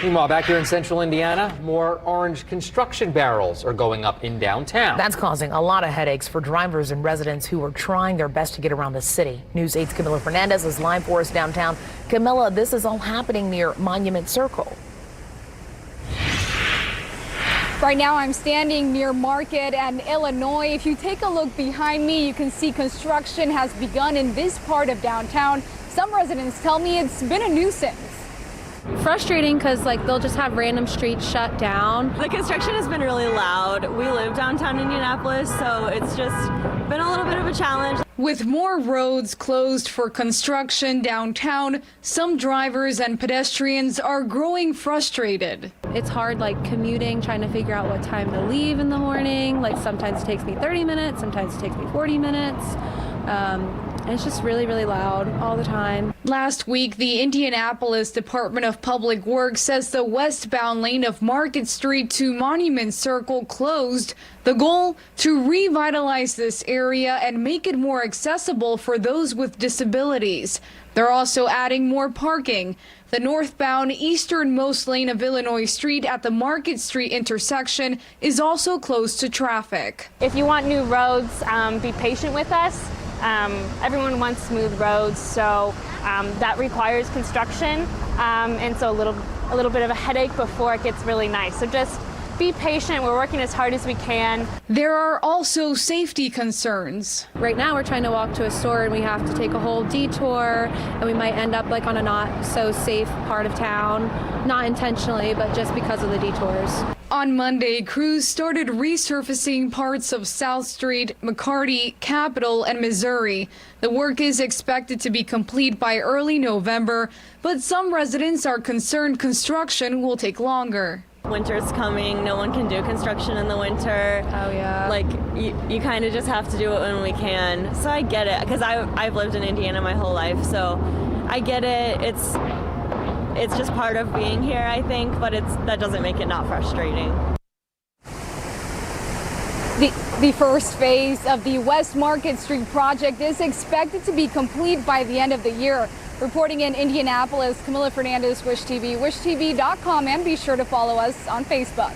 Meanwhile, back here in central Indiana, more orange construction barrels are going up in downtown. That's causing a lot of headaches for drivers and residents who are trying their best to get around the city. News 8's Camila Fernandez is live for us downtown. Camila, this is all happening near Monument Circle. Right now I'm standing near Market and Illinois. If you take a look behind me, you can see construction has begun in this part of downtown. Some residents tell me it's been a nuisance. Frustrating because they'll just have random streets shut down. The construction has been really loud. We live downtown Indianapolis, so it's just been a little bit of a challenge. With more roads closed for construction downtown, some drivers and pedestrians are growing frustrated. It's hard commuting, trying to figure out what time to leave in the morning. Sometimes it takes me 30 minutes, sometimes it takes me 40 minutes. And it's just really, really loud all the time. Last week, the Indianapolis Department of Public Works says the westbound lane of Market Street to Monument Circle closed. The goal, to revitalize this area and make it more accessible for those with disabilities. They're also adding more parking. The northbound easternmost lane of Illinois Street at the Market Street intersection is also closed to traffic. If you want new roads, be patient with us. Everyone wants smooth roads, so that requires construction, and so a little bit of a headache before it gets really nice. So just be patient. We're working as hard as we can. There are also safety concerns. Right now we're trying to walk to a store and we have to take a whole detour, and we might end up on a not so safe part of town, not intentionally, but just because of the detours. On Monday, crews started resurfacing parts of South Street, McCarty, Capitol, and Missouri. The work is expected to be complete by early November, but some residents are concerned construction will take longer. Winter's coming. No one can do construction in the winter. Oh yeah. You kind of just have to do it when we can. So I get it, because I've lived in Indiana my whole life, so I get it. It's just part of being here, I think, but that doesn't make it not frustrating. The first phase of the West Market Street project is expected to be complete by the end of the year. Reporting in Indianapolis, Camila Fernandez, Wish TV, wishtv.com, and be sure to follow us on Facebook.